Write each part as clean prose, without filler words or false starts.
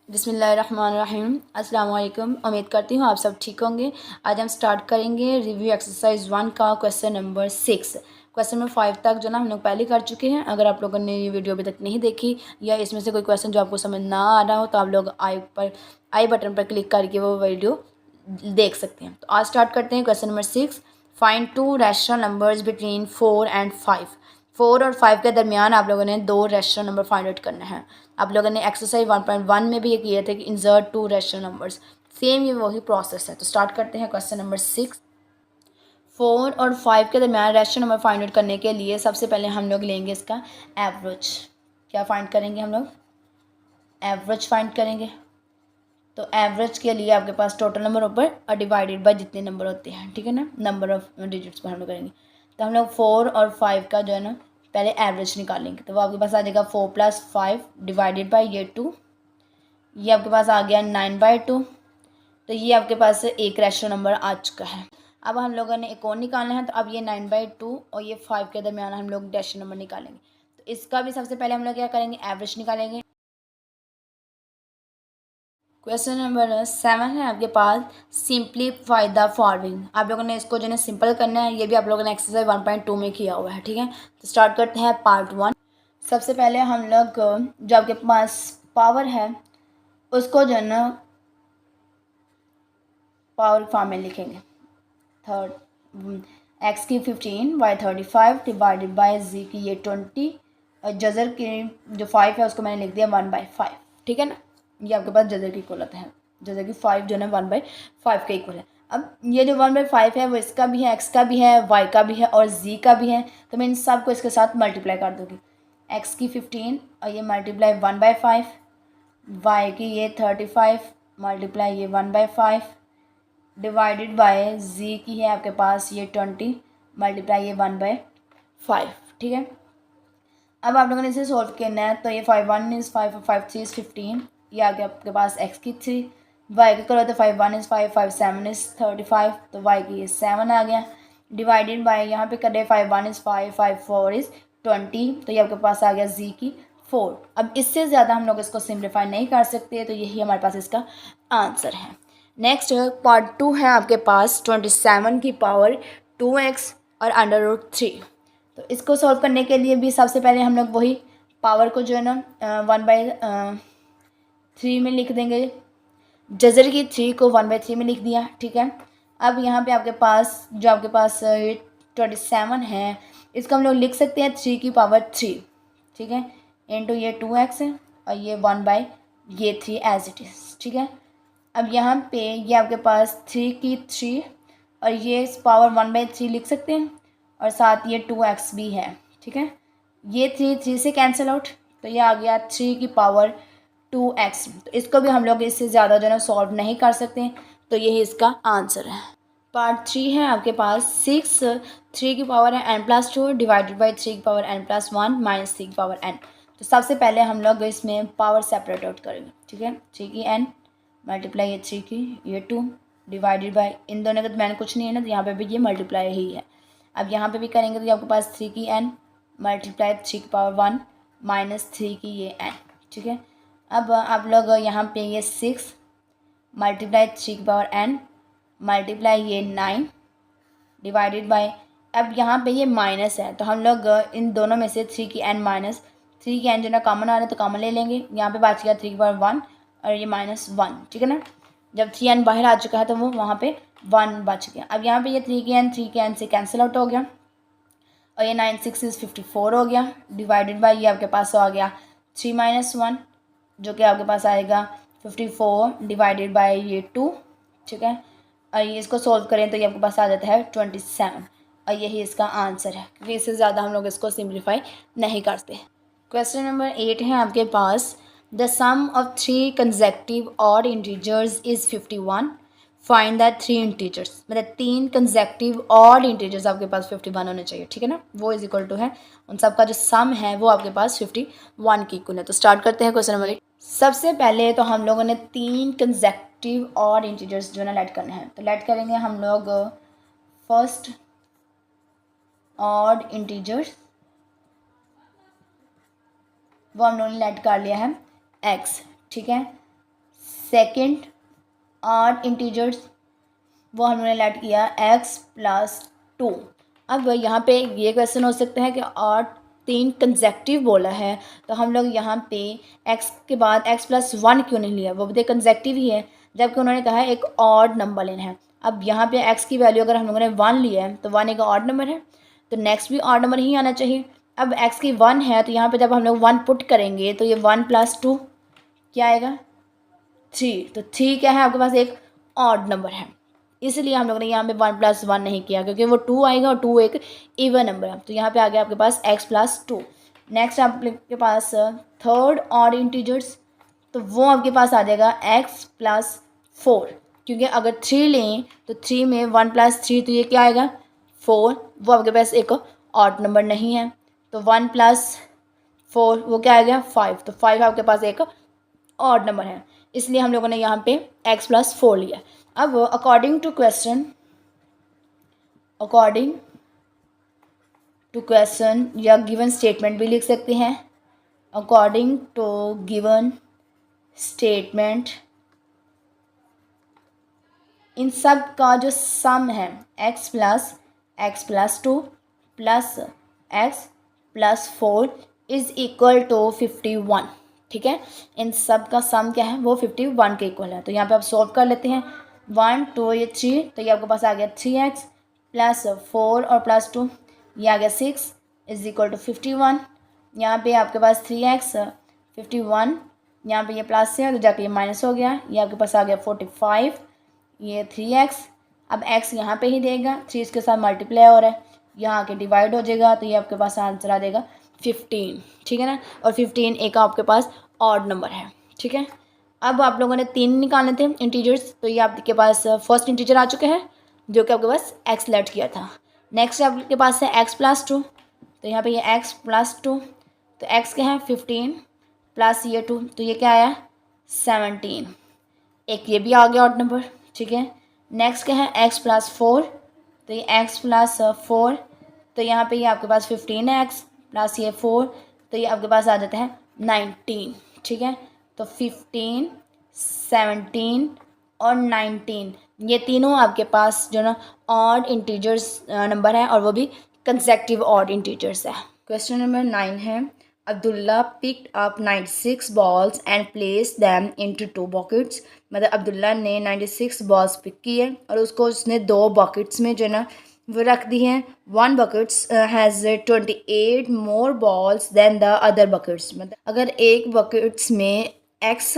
बिस्मिल्लाहिर्रहमानिर्रहीम। अस्सलाम वालेकुम। उम्मीद करती हूँ आप सब ठीक होंगे। आज हम स्टार्ट करेंगे रिव्यू एक्सरसाइज 1 का क्वेश्चन नंबर 6। क्वेश्चन नंबर 5 तक जो ना हम लोग पहले कर चुके हैं। अगर आप लोगों ने ये वीडियो अभी तक नहीं देखी या इसमें से कोई क्वेश्चन जो आपको समझ ना आ रहा हो तो आप लोग आई बटन पर क्लिक करके वो वीडियो देख सकते हैं। तो आज स्टार्ट करते हैं question number 6। Find 2 rational numbers between 4 and 5। 4 और 5 के दरमियान आप लोगों ने 2 रैशनल नंबर फाइंड आउट करना है। आप लोगों ने एक्सरसाइज 1.1 में भी ये किए थे कि इंसर्ट 2 रैशनल नंबर्स। सेम ये वही प्रोसेस है। तो स्टार्ट करते हैं क्वेश्चन नंबर 6। 4 और 5 के दरमियान रैशनल नंबर फाइंड आउट करने के लिए सबसे पहले हम लोग लेंगे इसका एवरेज। क्या फाइंड करेंगे हम लोग? एवरेज फाइंड करेंगे। तो एवरेज के लिए आपके पास टोटल नंबर ऊपर और डिवाइडेड बाय जितने नंबर होते हैं, ठीक है ना, नंबर ऑफ डिजिट्स पर हम लोग करेंगे। तो हम लोग 4 और 5 का जो है ना पहले एवरेज निकालेंगे। तो वो आपके पास आ जाएगा 4 + 5 डिवाइडेड बाई ये 2। ये आपके पास आ गया 9/2। तो ये आपके पास एक रैशनल नंबर आ चुका है। अब हम लोगों ने एक और निकालना है। तो अब ये 9/2 और ये 5 के दरमियान हम लोग रैशनल नंबर निकालेंगे। तो इसका भी सबसे पहले हम लोग क्या करेंगे? एवरेज निकालेंगे। क्वेश्चन नंबर 7 है आपके पास, सिंप्लीफाई द फॉलोइंग। आप लोगों ने इसको जो है सिंपल करना है। ये भी आप लोगों ने एक्सरसाइज 1.2 में किया हुआ है, ठीक है। तो स्टार्ट करते हैं पार्ट 1। सबसे पहले हम लोग जो आपके पास पावर है उसको जो है ना पावर फॉर्म में लिखेंगे। थर्ड एक्स की 15 वाई 35 डिवाइडेड बाई जी की ये 20 और जजर की जो 5 है उसको मैंने लिख दिया 1/5, ठीक है ना। ये आपके पास जजर की इक्वल है। जजर की 5 जो है 1/5 के इक्वल है। अब ये जो 1/5 है वो इसका भी है, एक्स का भी है, वाई का भी है और जी का भी है। तो मैं इन सब को इसके साथ मल्टीप्लाई कर दूँगी। एक्स की 15 और ये मल्टीप्लाई 1/5, वाई की ये 35 मल्टीप्लाई ये 1/5 डिवाइडेड बाय जी की है आपके पास ये 20 मल्टीप्लाई ये 1/5, ठीक है। अब आप लोगों ने इसे सॉल्व करना है। तो ये 5 1 इज़ 5 और 5 3 इज़ 15। ये आ गया आपके पास एक्स की 3। वाई की करो तो 5 1 इज़ 5 5 7 इज़ 35। तो वाई की ये 7 आ गया डिवाइडेड बाय यहाँ पे करें 5 1 इज़ 5 5 4 इज़ 20। तो ये आपके पास आ गया जी की 4। अब इससे ज़्यादा हम लोग इसको सिंप्लीफाई नहीं कर सकते। तो यही हमारे पास इसका आंसर है। नेक्स्ट पार्ट 2 है आपके पास 27 की पावर 2x और √3। तो इसको सॉल्व करने के लिए भी सबसे पहले हम लोग वही पावर को जो है ना 1/3 में लिख देंगे। जजर की 3 को 1/3 में लिख दिया, ठीक है। अब यहाँ पे आपके पास जो आपके पास 27 है इसको हम लोग लिख सकते हैं 3 की पावर 3, ठीक है, इंटू ये 2x है और ये 1/3 एज इट इज़, ठीक है। अब यहाँ पे ये आपके पास 3 की 3 और ये पावर 1/3 लिख सकते हैं और साथ ये 2x भी है, ठीक है। ये 3 से कैंसिल आउट। तो ये आ गया 3 की पावर 2x। तो इसको भी हम लोग इससे ज़्यादा जो है ना सॉल्व नहीं कर सकते। तो यही इसका आंसर है। पार्ट 3 है आपके पास 6। 3 की पावर है n+2 डिवाइडेड बाई 3 की पावर n+1 माइनस 3 की पावर n। तो सबसे पहले हम लोग इसमें पावर सेपरेट आउट करेंगे, ठीक है। 3 की n मल्टीप्लाई ये 3 की ये 2 डिवाइडेड बाई इन दोनों का तो मैंने कुछ नहीं है ना, तो यहाँ पे भी ये मल्टीप्लाई ही है। अब यहाँ पे भी करेंगे तो आपके पास 3 की n मल्टीप्लाई 3 की पावर 1 माइनस 3 की ये n, ठीक है। अब आप लोग यहाँ पे ये 6 मल्टीप्लाई 3 की पावर n मल्टीप्लाई ये 9 डिवाइडेड बाय, अब यहाँ पे ये माइनस है तो हम लोग इन दोनों में से 3 की n माइनस 3 की n जो ना कॉमन आ रहा है तो कॉमन ले लेंगे। यहाँ पे बच गया 3 की पावर 1 और ये -1, ठीक है ना। जब 3n बाहर आ चुका है तो वो वहाँ पे 1 बच गया। अब यहाँ पे ये 3 की n से कैंसिल आउट हो गया और ये 9 6 इज़ 54 हो गया डिवाइडेड बाई ये आपके पास आ गया 3 - 1 जो कि आपके पास आएगा 54 डिवाइडेड बाई ये 2, ठीक है। और ये इसको सॉल्व करें तो ये आपके पास आ जाता है 27 और यही इसका आंसर है क्योंकि इससे ज़्यादा हम लोग इसको सिंप्लीफाई नहीं करते। क्वेश्चन नंबर 8 है आपके पास, the sum of 3 consecutive odd integers is 51। Find the 3 integers. मतलब 3 कंसेक्टिव ऑड इंटीजर्स आपके पास 51 होने चाहिए, ठीक है ना। वो इज इक्वल टू है उन सब का जो सम है वो आपके पास 51 की इक्वल है। तो स्टार्ट करते हैं क्वेश्चन नंबर 8। सबसे पहले तो हम लोगों ने 3 कंसेक्टिव ऑड इंटीजर्स जो है ना लेट करने हैं। तो लेट करेंगे हम लोग फर्स्ट ऑड इंटीजर्स, वो हम लोगों ने लेट कर लिया है x, ठीक है। सेकंड ऑड इंटीजर्स वो हमने लेट किया x+2। अब यहाँ पे ये क्वेश्चन हो सकता है कि ऑड 3 कंसेक्टिव बोला है, तो हम लोग यहाँ पे x के बाद x+1 क्यों नहीं लिया, वो भी कंसेक्टिव ही है, जबकि उन्होंने कहा है एक ऑड नंबर लेना है। अब यहाँ पे x की वैल्यू अगर हम लोगों ने 1 लिया है तो 1 एक ऑड नंबर है, तो नेक्स्ट भी ऑड नंबर ही आना चाहिए। अब x की 1 है तो यहाँ पे जब हम लोग 1 पुट करेंगे तो ये 1+2 क्या आएगा 3, तो 3 क्या है आपके पास एक ऑड नंबर है, इसलिए हम लोगों ने यहाँ पे 1+1 नहीं किया क्योंकि वो 2 आएगा और 2 एक इवन नंबर है, तो यहाँ पे आ गया आपके पास x+2। नेक्स्ट आपके पास थर्ड ऑड इंटीजर्स, तो वो आपके पास आ जाएगा x+4, क्योंकि अगर 3 लें तो 3 में 1+3 तो ये क्या आएगा 4, वो आपके पास एक ऑड नंबर नहीं है, तो 1+4 वो क्या आ गया 5, तो 5 आपके पास एक ऑड नंबर है, इसलिए हम लोगों ने यहाँ पे x+4 लिया। अब अकॉर्डिंग टू क्वेश्चन या गिवन स्टेटमेंट भी लिख सकते हैं। अकॉर्डिंग टू गिवन स्टेटमेंट इन सब का जो सम है x+2 plus x+4 is equal to 51, ठीक है। इन सब का सम क्या है वो 51 के इक्वल है, तो यहाँ पे आप सॉल्व कर लेते हैं। 1 2 ये 3, तो ये आपके पास आ गया 3x प्लस 4 और +2 ये आ गया 6 इज इक्वल टू 51। यहाँ पे आपके पास 3x 51, यहाँ पे ये प्लस है तो जाके ये माइनस हो गया, ये आपके पास आ गया 45, ये 3x। अब x यहाँ पे ही देगा, 3 इसके साथ मल्टीप्लाई हो रहा है, यहाँ आके डिवाइड हो जाएगा, तो ये आपके पास आंसर आ जाएगा 15, ठीक है ना। और 15 एक आपके पास ऑड नंबर है, ठीक है। अब आप लोगों ने 3 निकालने थे इंटीजर्स, तो ये आपके पास फर्स्ट इंटीजर आ चुके हैं जो कि आपके पास x लेट किया था। नेक्स्ट आपके पास है x+2, तो यहाँ पे ये x+2, तो x क्या है 15 प्लस ये 2, तो ये क्या आया 17, एक ये भी आ गया ऑड नंबर, ठीक है। नेक्स्ट क्या है x+4, तो ये x+4, तो यहाँ पे ये आपके पास 15x प्लस ये 4, तो ये आपके पास आ जाता है 19, ठीक है। तो 15 17 और 19 ये तीनों आपके पास जो ना ऑड इंटीजर्स नंबर है और वो भी कंसेक्टिव ऑड इंटीजर्स है। क्वेश्चन नंबर 9 है Abdullah picked up 96 balls and place them into 2 buckets. मतलब अब्दुल्ला ने 96 बॉल्स पिक की है और उसको उसने 2 बकेट्स में जो ना वो रख दी हैं। 1 buckets has 28 more balls than the other buckets. मतलब अगर एक बकेट्स में x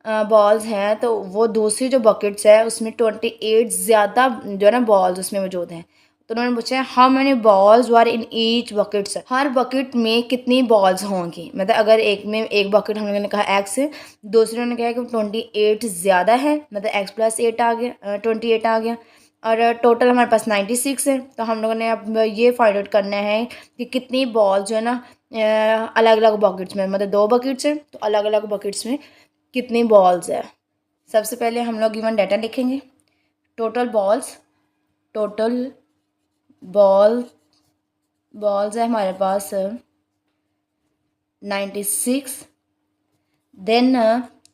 बॉल्स हैं तो वो दूसरी जो बकेट्स है उसमें 28 ज़्यादा जो है ना बॉल्स उसमें मौजूद हैं। तो उन्होंने पूछा how many balls were in each buckets, her bucket में कितनी बॉल्स होंगी। मतलब अगर एक में एक बकेट हम लोगों ने कहा x है, दूसरे ने कहा कि 28 ज़्यादा है, मतलब x+8 आ गया 28 आ गया, और टोटल हमारे पास 96 है। तो हम लोगों ने अब ये फाइंड आउट करना है कि कितनी बॉल जो है ना अलग अलग बकेट्स में, मतलब 2 बकेट्स हैं तो अलग अलग बकेट्स में कितनी बॉल्स है। सबसे पहले हम लोग गिवन डाटा लिखेंगे। टोटल बॉल्स है हमारे पास 96, देन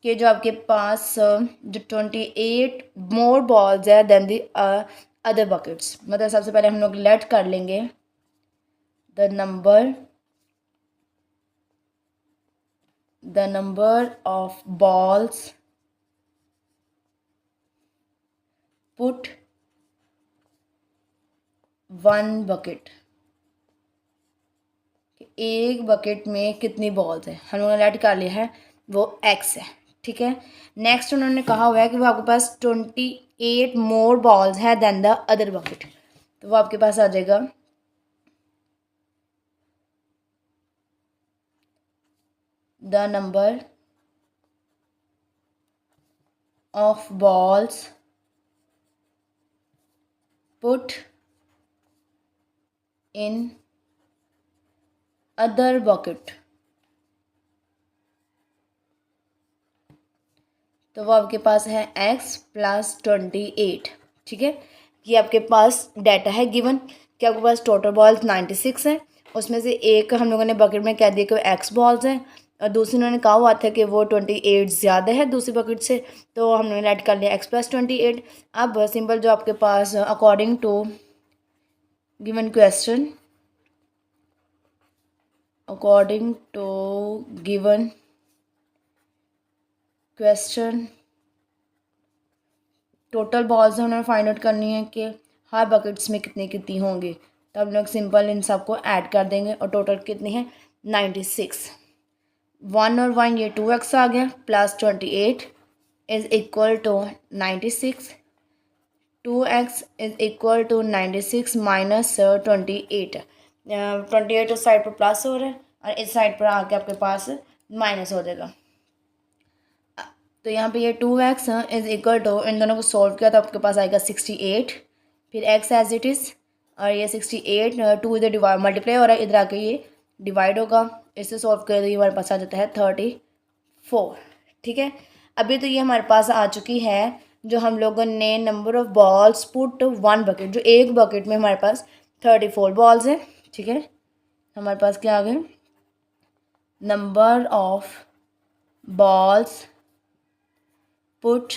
कि जो आपके पास जो 28 मोर बॉल्स है देन दी अदर बकेट्स। मतलब सबसे पहले हम लोग लेट कर लेंगे the number of balls put 1 bucket, एक बकेट में कितनी बॉल्स है हम लोगों ने लेट कर लिया है वो x है, ठीक है। नेक्स्ट उन्होंने कहा हुआ है कि वो आपके पास 28 मोर बॉल्स है देन द अदर बकेट, तो वो आपके पास आ जाएगा the number of balls put in other bucket, तो वो आपके पास है x+28, ठीक है। ये आपके पास डाटा है गिवन कि आपके पास टोटल बॉल्स 96 है, उसमें से एक हम लोगों ने बकेट में कह दिया कि x बॉल्स हैं दूसरी उन्होंने कहा हुआ था कि वो 28 ज़्यादा है दूसरी बकेट से, तो हमने राइट कर लिया x+28। अब सिंपल जो आपके पास according to given question, according to given question total balls उन्होंने फाइंड आउट करनी है कि हर बकेट्स में कितनी कितनी होंगी। तो हम लोग सिंपल इन सबको ऐड कर देंगे और टोटल कितनी है 96। 1 और 1 ये 2x आ गया plus 28 is equal to 96। 2x is equal to 96 minus 28। 28 उस साइड पर प्लस हो रहा है और इस साइड पर आके आपके पास माइनस हो जाएगा। तो यहाँ पे ये 2x इज़ इक्वल टू, इन दोनों को सॉल्व किया तो आपके पास आएगा 68, फिर x एज इट इज़, और ये 68 2 इधर डिवाइड मल्टीप्लाई हो रहा है, इधर आके ये डिवाइड होगा, इससे सॉल्व करें तो ये हमारे पास आ जाता है 34। ठीक है, अभी तो ये हमारे पास आ चुकी है जो हम लोगों ने number of balls put 1 bucket, जो एक बकेट में हमारे पास 34 बॉल्स हैं। ठीक है, हमारे पास क्या आ गए, number of balls put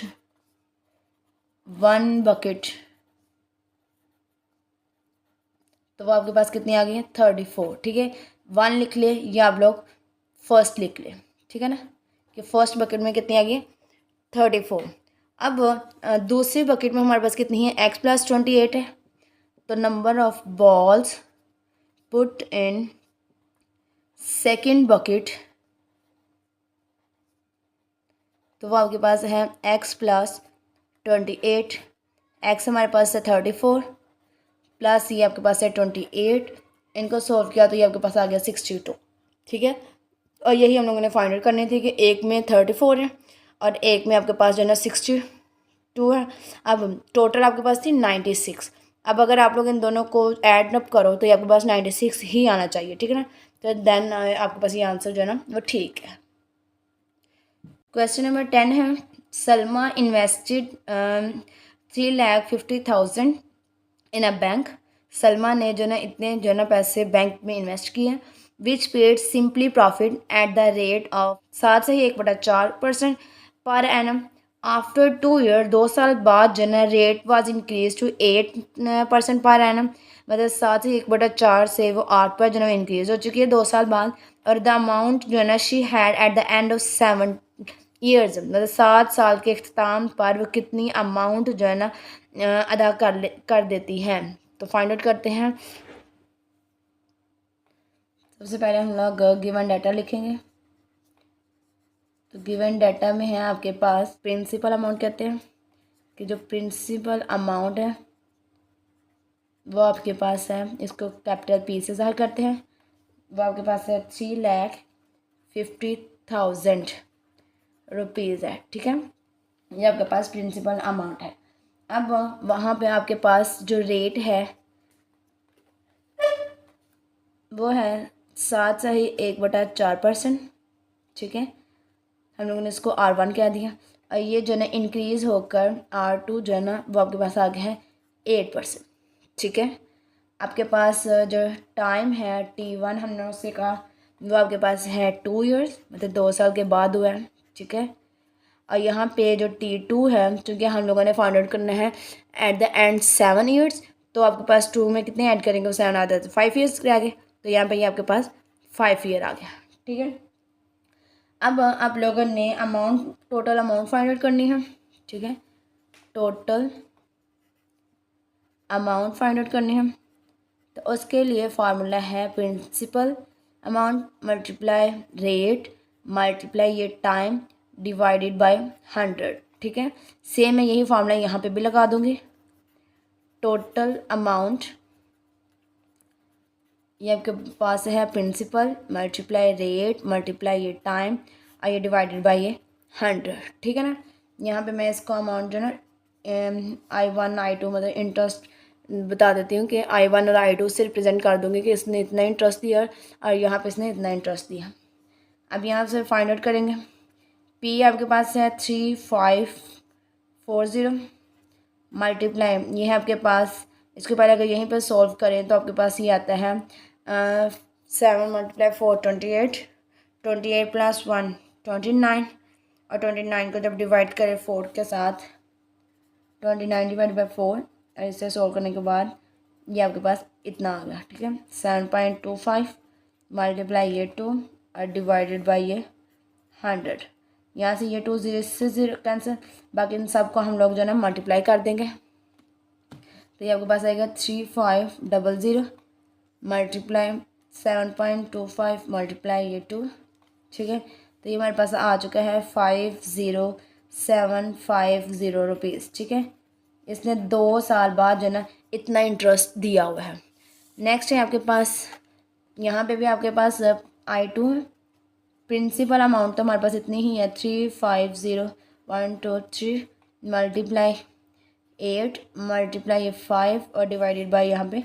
1 bucket, तो वो आपके पास कितनी आ गई है 34। ठीक है, 1 लिख ले या आप लोग फर्स्ट लिख ले, ठीक है ना, कि फर्स्ट बकेट में कितनी आ गई है 34। अब दूसरी बकेट में हमारे पास कितनी है x+28 है, तो number of balls put in second bucket, तो वो आपके पास है x+28। x हमारे पास है 34 प्लस ये आपके पास है 28, इनको सॉल्व किया तो ये आपके पास आ गया 62। ठीक है, और यही हम लोगों ने फाइंड आउट करनी थी कि एक में 34 है और एक में आपके पास जो है ना 62 है। अब टोटल आपके पास थी 96। अब अगर आप लोग इन दोनों को ऐड अप करो तो ये आपके पास 96 ही आना चाहिए। ठीक है ना, तो देन आपके पास ये आंसर जो है ना वो ठीक है। क्वेश्चन नंबर 10 है, Salma invested 3,50,000 in a bank. Salma ने जो ना इतने जो ना पैसे बैंक में इन्वेस्ट किए हैं, which paid simply profit at the rate of 7/4% per annum. After 2 year, 2 साल बाद जो ना rate was increase to 8% per annum, मतलब 7/4 से वो 8 पर जो ना इंक्रीज हो चुकी है 2 साल बाद। और द अमाउंट जो है ना she had at the end of 7 years, मतलब 7 साल के अख्ताम पर वो कितनी अमाउंट जो है ना अदा कर देती हैं। तो फाइंड आउट करते हैं। सबसे पहले हम लोग गिवन डाटा लिखेंगे। तो गिवन डाटा में है आपके पास प्रिंसिपल अमाउंट, कहते हैं कि जो प्रिंसिपल अमाउंट है वो आपके पास है, इसको कैपिटल P से ज़ाहिर करते हैं, वो आपके पास है 3,50,000 रुपीज़ है। ठीक है, ये आपके पास प्रिंसिपल अमाउंट है। अब वहाँ पे आपके पास जो रेट है वो है 7/1/4%। ठीक है, हम लोगों ने इसको R1 कह दिया, और ये जो है ना इंक्रीज़ होकर R2 जो है ना वो आपके पास आ गया है 8%। ठीक है, आपके पास जो टाइम है T1 हमने उससे कहा वो आपके पास है 2 ईयर्स, मतलब 2 साल के बाद हुआ है। ठीक है, और यहाँ पे जो T2 है, क्योंकि हम लोगों ने फाइंड आउट करना है एट द एंड 7 ईयर्स, तो आपके पास 2 में कितने ऐड करेंगे, वो 7 आ जाता है, 5 ईयर्स के आगे, तो यहाँ पे ये आपके पास 5 ईयर आ गया। ठीक है, अब आप लोगों ने amount, total amount find out करनी है। ठीक है, टोटल अमाउंट फाइंड आउट करनी है, तो उसके लिए फार्मूला है principal amount multiply rate multiply ये टाइम डिवाइडेड बाय 100। ठीक है, सेम मैं यही फार्मूला यहाँ पे भी लगा दूँगी। टोटल अमाउंट, ये आपके पास है प्रिंसिपल मल्टीप्लाई रेट मल्टीप्लाई ये टाइम और ये डिवाइडेड बाय ये 100। ठीक है ना, यहाँ पे मैं इसको अमाउंट जो ना I1 I2 मतलब इंटरेस्ट बता देती हूँ कि I1 और I2 से रिप्रेजेंट कर दूँगी कि इसने इतना इंटरेस्ट दिया और यहाँ पे इसने इतना इंटरेस्ट दिया। अब यहाँ से फाइंड आउट करेंगे। P आपके पास है 3,540 मल्टीप्लाई, ये है आपके पास, इसके पहले अगर यहीं पर सॉल्व करें तो आपके पास ये आता है 7 × 4 28 28 प्लस 1 29, और 29 को जब डिवाइड करें 4 के साथ, 29 डिवाइड बाई 4, और इसे सोल्व करने के बाद ये आपके पास इतना आ गया, ठीक है। 7.25 मल्टीप्लाई ये 2 और डिवाइडेड बाई ये 100। यहाँ से ये 2 0 से 0 कैंसिल, बाकी इन सब को हम लोग जो है ना मल्टीप्लाई कर देंगे। तो ये आपके पास आएगा 3500 मल्टीप्लाई 7.25 मल्टीप्लाई ये 2, ठीक है। तो ये हमारे पास आ चुका है 50750 रुपीज़, ठीक है। इसने 2 साल बाद जो है ना इतना इंटरेस्ट दिया हुआ है। नेक्स्ट है आपके पास, यहाँ पे भी आपके पास I2 है। प्रिंसिपल अमाउंट तो हमारे पास इतनी ही है, 350123 मल्टीप्लाई 8 मल्टीप्लाई ये 5 और डिवाइडेड बाई यहाँ पे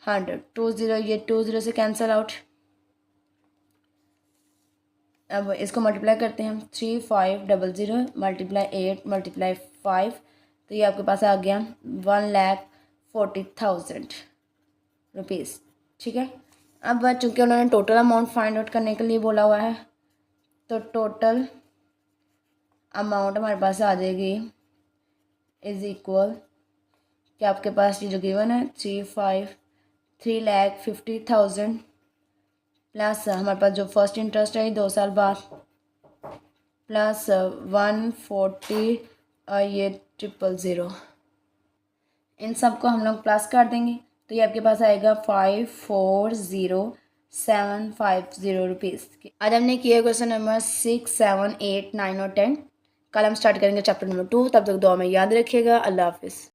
100। 20 ये 20 से कैंसिल आउट। अब इसको मल्टीप्लाई करते हैं हम, 3500 मल्टीप्लाई 8 मल्टीप्लाई 5, तो ये आपके पास आ गया 1,40,000 रुपीज़, ठीक है। अब चूँकि उन्होंने टोटल अमाउंट फाइंड आउट करने के लिए बोला हुआ है, तो टोटल अमाउंट हमारे पास आ जाएगी इज़ इक्वल कि आपके पास ये जो गिवन है 3,50,000 प्लस हमारे पास जो फर्स्ट इंटरेस्ट है 2 साल बाद, प्लस 140 और ये 000, इन सब को हम लोग प्लस कर देंगे। तो ये आपके पास आएगा 54750 रुपीज़। आज हमने किया क्वेश्चन नंबर 6, 7, 8, 9 और 10। कल हम स्टार्ट करेंगे चैप्टर नंबर 2। तब तक दुआ में याद रखिएगा। अल्लाह हाफिज़।